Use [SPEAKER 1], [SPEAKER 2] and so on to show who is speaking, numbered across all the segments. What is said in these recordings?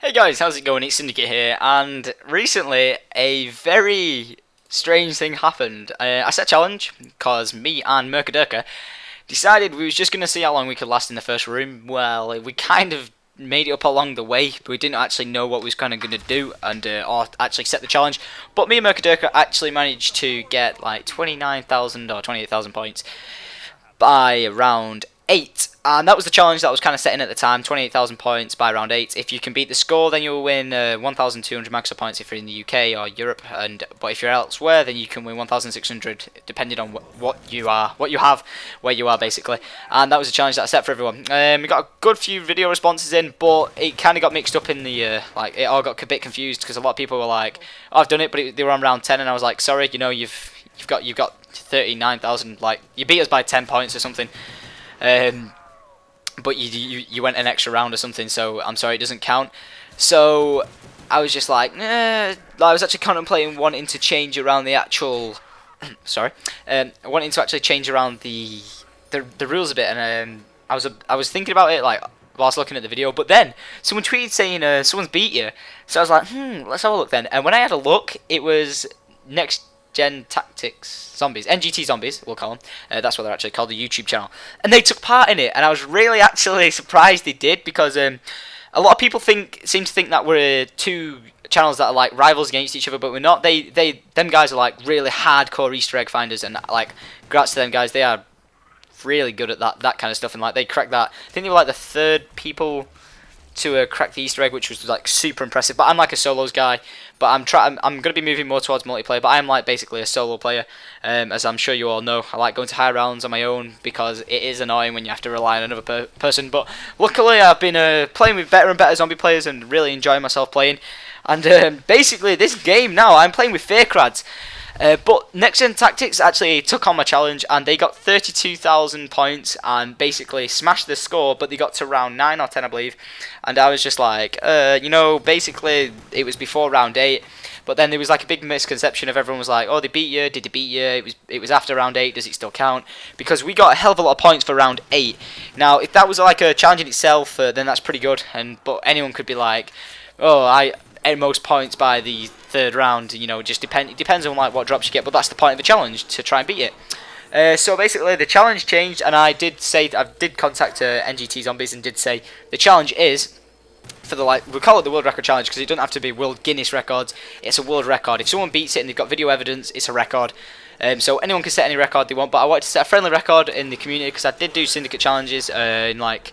[SPEAKER 1] Hey guys, how's it going? It's Syndicate here, and recently a very strange thing happened. I set a challenge because me and Mercadurka decided we was just going to see how long we could last in the first room. Well, we kind of made it up along the way, but we didn't actually know what we was kind of going to do and or actually set the challenge. But me and Mercadurka actually managed to get like 29,000 or 28,000 points by round 8, and that was the challenge that was kind of set in at the time. 28,000 points by round 8. If you can beat the score, then you'll win 1,200 Microsoft points if you're in the UK or Europe, but if you're elsewhere, then you can win 1,600 depending on what you have, where you are basically. And that was a challenge that I set for everyone. We got a good few video responses in, but it kind of got mixed up in the like it all got a bit confused because a lot of people were like, "Oh, I've done it," but they were on round 10, and I was like, "Sorry, you know, you've got 39,000. Like you beat us by 10 points or something." But you went an extra round or something, so I'm sorry, it doesn't count. So I was just like, I was actually contemplating wanting to change around the actual, sorry, wanting to actually change around the rules a bit, and I was thinking about it like whilst looking at the video, but then someone tweeted saying someone's beat you, so I was like, let's have a look then. And when I had a look, it was Next Gen Tactics Zombies, NGT Zombies, we'll call them. That's what they're actually called, the YouTube channel. And they took part in it, and I was really actually surprised they did, because a lot of people seem to think that we're two channels that are like rivals against each other, but we're not. Them guys are like really hardcore Easter egg finders, and like, congrats to them guys. They are really good at that kind of stuff, and like they cracked that. I think they were like the third people to crack the Easter egg, which was like super impressive. But I'm like a solos guy, but I'm going to be moving more towards multiplayer. But I'm like basically a solo player, as I'm sure you all know. I like going to high rounds on my own because it is annoying when you have to rely on another person. But luckily, I've been playing with better and better zombie players and really enjoying myself playing. And basically, this game now, I'm playing with fake rads. But Next Gen Tactics actually took on my challenge, and they got 32,000 points and basically smashed the score, but they got to round 9 or 10, I believe. And I was just like, basically it was before round 8, but then there was like a big misconception of everyone was like, oh, they beat you, did they beat you? It was after round 8, does it still count? Because we got a hell of a lot of points for round 8. Now, if that was like a challenge in itself, then that's pretty good, but anyone could be like, oh, I at most points by the third round, just it depends on like what drops you get, but that's the point of the challenge, to try and beat it. So basically the challenge changed, and I did contact NGT Zombies and did say the challenge is for the, like, we call it the world record challenge because it doesn't have to be world Guinness records, it's a world record. If someone beats it and they've got video evidence, it's a record. So anyone can set any record they want, but I wanted to set a friendly record in the community because I did do syndicate challenges in like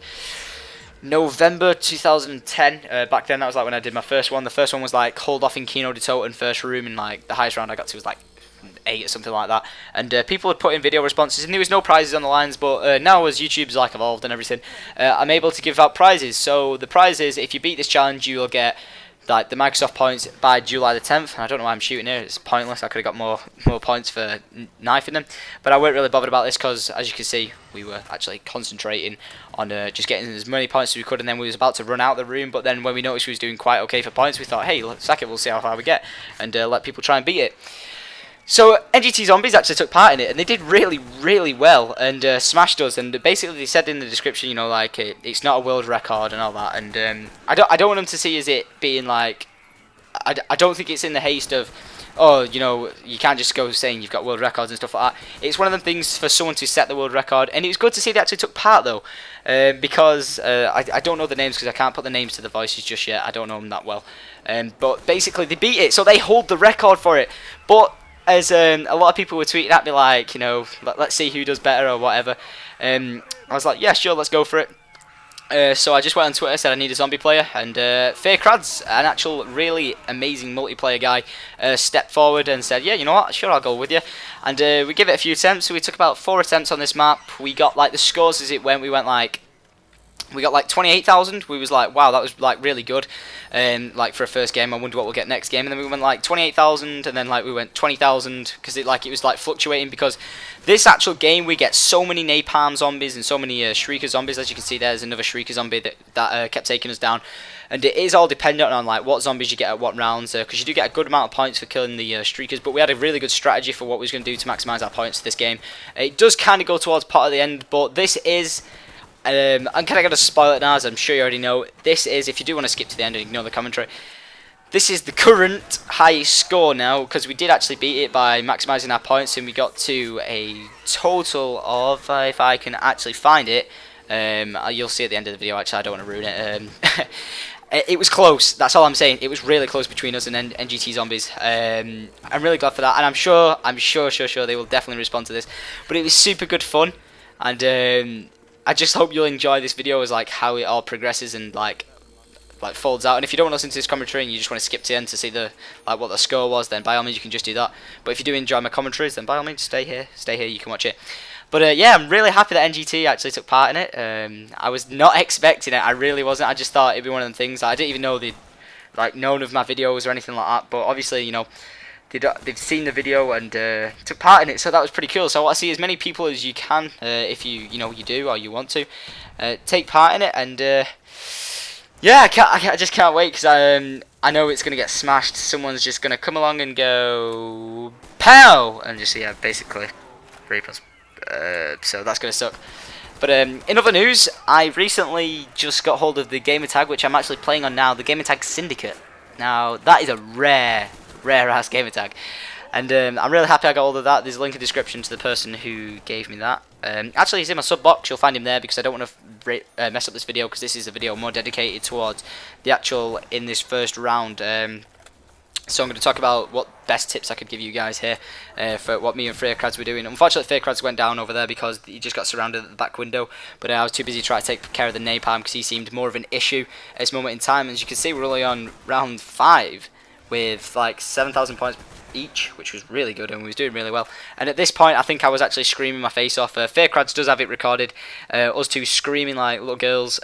[SPEAKER 1] November 2010. Back then, that was like when I did my first one. The first one was like hold off in Kino de Toten first room, and like the highest round I got to was like 8 or something like that. And people had put in video responses, and there was no prizes on the lines. But now, as YouTube's like evolved and everything, I'm able to give out prizes. So the prize is, if you beat this challenge, you will get like the Microsoft points by July the 10th. I don't know why I'm shooting here, it's pointless. I could have got more points for knifing them, but I weren't really bothered about this because, as you can see, we were actually concentrating on just getting as many points as we could, and then we was about to run out of the room. But then when we noticed we was doing quite okay for points, we thought, hey, let's sack it, we'll see how far we get, and let people try and beat it. So NGT Zombies actually took part in it, and they did really, really well, and smashed us. And basically, they said in the description, like it's not a world record and all that. And I don't want them to see as it being like, I don't think it's in the haste of, oh, you can't just go saying you've got world records and stuff like that. It's one of them things for someone to set the world record, and it was good to see they actually took part though, because I don't know the names because I can't put the names to the voices just yet. I don't know them that well, but basically they beat it, so they hold the record for it. But as a lot of people were tweeting at me like, let's see who does better or whatever. I was like, yeah, sure, let's go for it. So I just went on Twitter, said I need a zombie player, and Fake Rads, an actual really amazing multiplayer guy, stepped forward and said, yeah, you know what, sure, I'll go with you. And we give it a few attempts. So we took about 4 attempts on this map. We got like the scores as it went. We got like 28,000. We was like, wow, that was like really good. Like for a first game, I wonder what we'll get next game. And then we went like 28,000, and then like we went 20,000 because it was like fluctuating, because this actual game we get so many napalm zombies and so many shrieker zombies. As you can see, there's another shrieker zombie that kept taking us down. And it is all dependent on like what zombies you get at what rounds, because you do get a good amount of points for killing the streakers. But we had a really good strategy for what we was going to do to maximise our points for this game. It does kind of go towards pot at the end, but this is I'm kind of going to spoil it now, as I'm sure you already know. This is, if you do want to skip to the end and ignore the commentary, this is the current highest score now, because we did actually beat it by maximising our points, and we got to a total of, if I can actually find it, you'll see at the end of the video. Actually, I don't want to ruin it. It was close. That's all I'm saying. It was really close between us and NGT Zombies. I'm really glad for that, and I'm sure they will definitely respond to this. But it was super good fun, and I just hope you'll enjoy this video as like how it all progresses and like folds out. And if you don't want to listen to this commentary and you just want to skip to the end to see the what the score was, then by all means you can just do that. But if you do enjoy my commentaries, then by all means stay here, you can watch it. But yeah, I'm really happy that NGT actually took part in it. I was not expecting it, I really wasn't. I just thought it'd be one of them things. I didn't even know they'd known of my videos or anything like that. But obviously, you know, they've seen the video and took part in it, so that was pretty cool. So I want to see as many people as you can, if you do or you want to, take part in it. And yeah, I just can't wait, because I know it's gonna get smashed. Someone's just gonna come along and go pow, and just basically 3+. So that's gonna suck. But in other news, I recently just got hold of the gamer tag, which I'm actually playing on now, the gamer tag Syndicate. Now that is a rare ass gamer tag, and I'm really happy I got hold of that. There's a link in the description to the person who gave me that. Actually, he's in my sub box. You'll find him there, because I don't want to mess up this video, because this is a video more dedicated towards the actual in this first round. So I'm going to talk about what best tips I could give you guys here for what me and Freerkrads were doing. Unfortunately, Freerkrads went down over there because he just got surrounded at the back window. But I was too busy trying to take care of the napalm, because he seemed more of an issue at this moment in time. As you can see, we're only on round 5 with like 7,000 points each, which was really good, and we was doing really well. And at this point, I think I was actually screaming my face off. Freerkrads does have it recorded, us two screaming like little girls.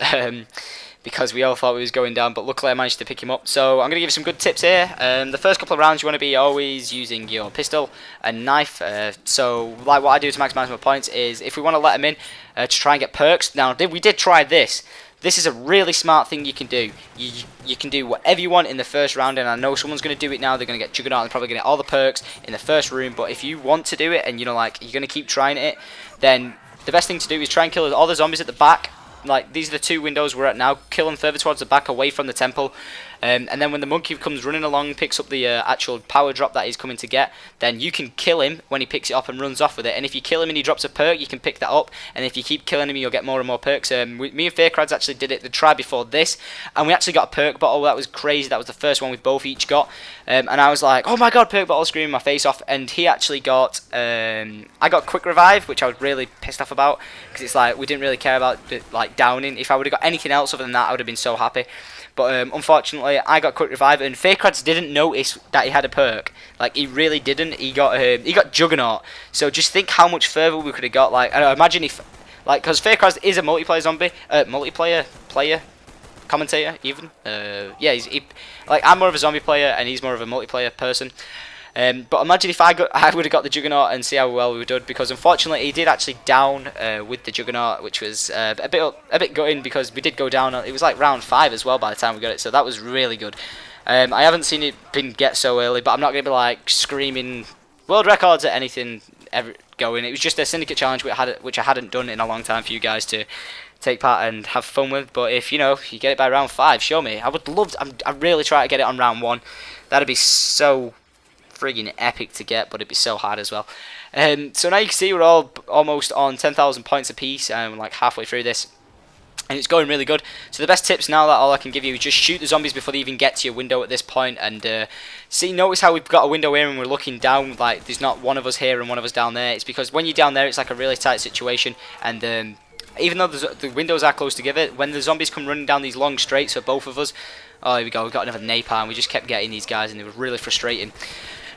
[SPEAKER 1] Because we all thought we was going down, but luckily I managed to pick him up. So I'm going to give you some good tips here. The first couple of rounds, you want to be always using your pistol and knife. So like what I do to maximise my points is, if we want to let them in to try and get perks. Now we did try this. This is a really smart thing you can do. You can do whatever you want in the first round, and I know someone's going to do it now. They're going to get Juggernaut and probably going to get all the perks in the first room. But if you want to do it, and you're going to keep trying it, then the best thing to do is try and kill all the zombies at the back. Like, these are the 2 windows we're at now. Kill them further towards the back, away from the temple. And then when the monkey comes running along, picks up the actual power drop that he's coming to get, then you can kill him when he picks it up and runs off with it. And if you kill him and he drops a perk, you can pick that up. And if you keep killing him, you'll get more and more perks. Me and Freerkrads actually did it the try before this, and we actually got a perk bottle. That was crazy. That was the first one we both each got. And I was like, oh my god, perk bottle, screaming my face off. And he actually got, I got quick revive, which I was really pissed off about, because it's like, we didn't really care about downing. If I would have got anything else other than that, I would have been so happy. But unfortunately, I got quick revive, and Freerkrads didn't notice that he had a perk. Like, he really didn't. He got Juggernaut. So just think how much further we could have got. Like, imagine if, because Freerkrads is a multiplayer zombie, player, commentator even. Yeah, I'm more of a zombie player, and he's more of a multiplayer person. But imagine if I would have got the Juggernaut, and see how well we did, because unfortunately he did actually down with the Juggernaut, which was a bit gutting, because we did go down. It was like round 5 as well by the time we got it, so that was really good. I haven't seen it get so early, but I'm not going to be like screaming world records at anything ever going. It was just a Syndicate challenge which I hadn't done in a long time for you guys to take part and have fun with. But if you get it by round 5, show me. I would love to, I really try to get it on round 1. That'd be so friggin' epic to get, but it'd be so hard as well. So now you can see we're all almost on 10,000 points apiece, and like halfway through this, and it's going really good. So the best tips now, that all I can give you, is just shoot the zombies before they even get to your window at this point. And notice how we've got a window here and we're looking down, like there's not one of us here and one of us down there. It's because when you're down there, it's like a really tight situation, and even though the windows are close together, when the zombies come running down these long straights for both of us, oh, here we go, we've got another napalm. We just kept getting these guys, and it was really frustrating.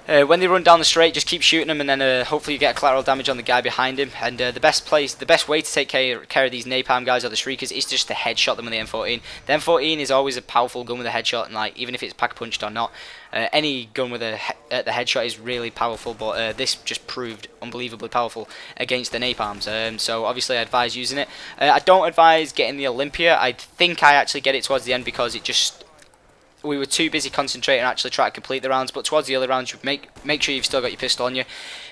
[SPEAKER 1] When they run down the straight, just keep shooting them, and then hopefully you get collateral damage on the guy behind him. And the best way to take care of these napalm guys or the shriekers is just to headshot them with the M14. The M14 is always a powerful gun with a headshot, and like even if it's pack punched or not, any gun with the headshot is really powerful. But this just proved unbelievably powerful against the napalms. So obviously I advise using it. I don't advise getting the Olympia. I think I actually get it towards the end, because it just we were too busy concentrating and actually try to complete the rounds. But towards the early rounds, you make sure you've still got your pistol on you,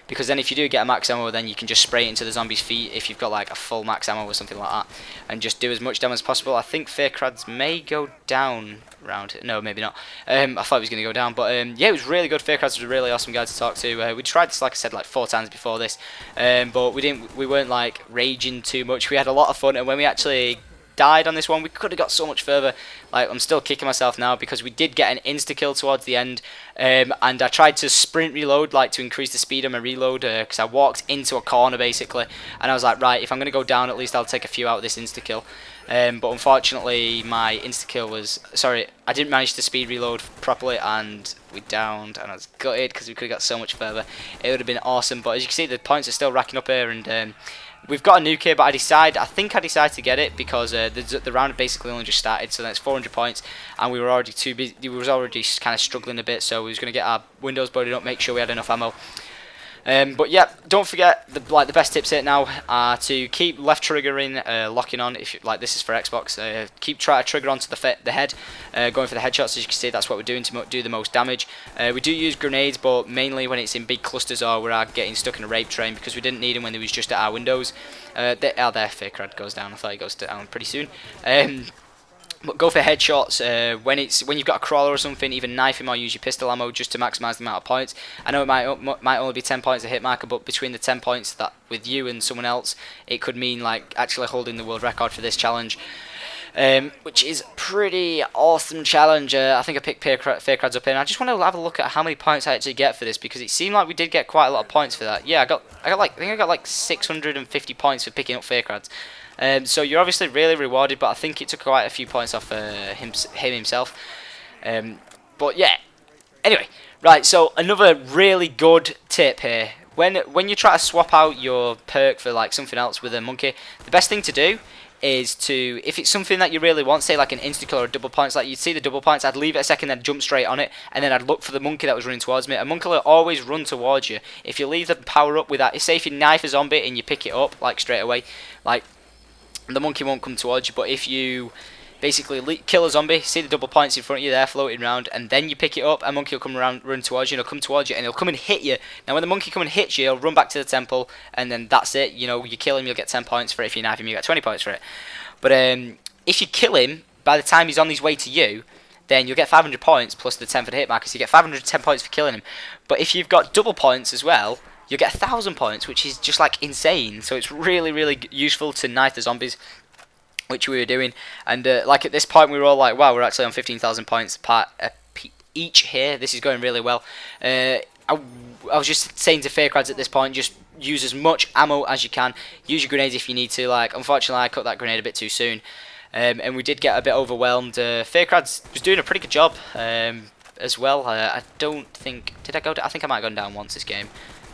[SPEAKER 1] because then if you do get a max ammo, then you can just spray it into the zombies' feet if you've got like a full max ammo or something like that, and just do as much damage as possible. I think Fearcrads may go down round. No, maybe not. I thought it was going to go down, but yeah, it was really good. Fearcrads was a really awesome guy to talk to. We tried this, like I said, like 4 times before this, but we weren't like raging too much. We had a lot of fun, and when we actually died on this one, we could have got so much further. Like, I'm still kicking myself now because we did get an insta kill towards the end, and I tried to sprint reload, like to increase the speed of my reload, because I walked into a corner basically, and I was like, right, if I'm gonna go down, at least I'll take a few out of this insta kill. But unfortunately my insta kill was, sorry, I didn't manage to speed reload properly, and we downed, and I was gutted because we could have got so much further. It would have been awesome, but as you can see, the points are still racking up here, and we've got a nuke here, but I think I decided to get it because the round basically only just started, so that's 400 points, and we were already too busy. We was already kind of struggling a bit, so we was going to get our windows loaded up, make sure we had enough ammo. But yeah, don't forget the best tips here now are to keep left triggering, locking on. If like this is for Xbox, keep trying to trigger onto the head, going for the headshots. As you can see, that's what we're doing to do the most damage. We do use grenades, but mainly when it's in big clusters or we're getting stuck in a rape train, because we didn't need them when they was just at our windows. There, Fakerad goes down. I thought he goes down pretty soon. But go for headshots when you've got a crawler or something. Even knife him or use your pistol ammo just to maximise the amount of points. I know it might only be 10 points a hit marker, but between the 10 points that with you and someone else, it could mean like actually holding the world record for this challenge, which is pretty awesome challenge. I think I picked Fearcrads up here, and I just want to have a look at how many points I actually get for this, because it seemed like we did get quite a lot of points for that. Yeah, I think I got like 650 points for picking up Fearcrads. So you're obviously really rewarded, but I think it took quite a few points off him himself. But yeah, anyway, right. So another really good tip here: when you try to swap out your perk for like something else with a monkey, the best thing to do is to, if it's something that you really want, say like an insta kill or a double points, like you'd see the double points, I'd leave it a second, then jump straight on it, and then I'd look for the monkey that was running towards me. A monkey will always run towards you. If you leave the power up with that, say if you knife a zombie and you pick it up like straight away, like the monkey won't come towards you. But if you basically kill a zombie, see the double points in front of you there floating around, and then you pick it up, a monkey will come around, run towards you, and he'll come towards you, and he'll come and hit you. Now when the monkey come and hits you, he'll run back to the temple, and then that's it. You know, you kill him, you'll get 10 points for it. If you knife him, you get 20 points for it. But if you kill him, by the time he's on his way to you, then you'll get 500 points plus the 10 for the hit marker, so you get 510 points for killing him. But if you've got double points as well, you'll get 1,000 points, which is just like insane. So it's really, really useful to knife the zombies, which we were doing. And like at this point, we were all like, wow, we're actually on 15,000 points each here. This is going really well. I was just saying to Faircrads at this point, just use as much ammo as you can. Use your grenades if you need to. Like, unfortunately, I cut that grenade a bit too soon, and we did get a bit overwhelmed. Faircrads was doing a pretty good job as well. I don't think, did I go down? I think I might have gone down once this game.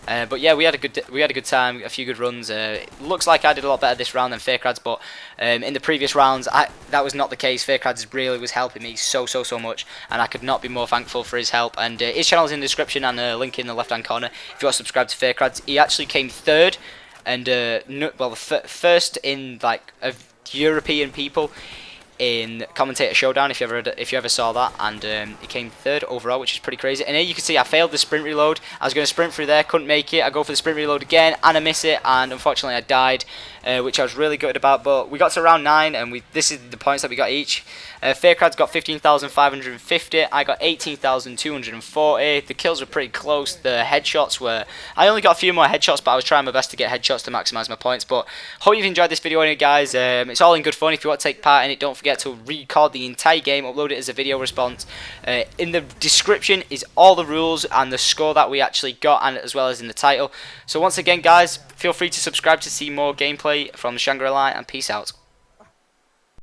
[SPEAKER 1] But yeah, we had a good time, a few good runs. It looks like I did a lot better this round than Faircrads, but in the previous rounds, that was not the case. Faircrads really was helping me so much, and I could not be more thankful for his help. And his channel is in the description and a link in the left-hand corner if you want to subscribe to Faircrads. He actually came third, and first in like of European people in Commentator Showdown, if you ever saw that, and he came third overall, which is pretty crazy. And here you can see I failed the sprint reload. I was going to sprint through there, couldn't make it. I go for the sprint reload again, and I miss it, and unfortunately I died, which I was really gutted about. But we got to round 9, and this is the points that we got each. Faircrads got 15,550. I got 18,240. The kills were pretty close. The headshots were, I only got a few more headshots, but I was trying my best to get headshots to maximise my points. But hope you've enjoyed this video anyway, guys. It's all in good fun. If you want to take part in it, don't forget to record the entire game, upload it as a video response. In the description is all the rules and the score that we actually got, and as well as in the title. So once again, guys, feel free to subscribe to see more gameplay from Shangri-la, and peace out.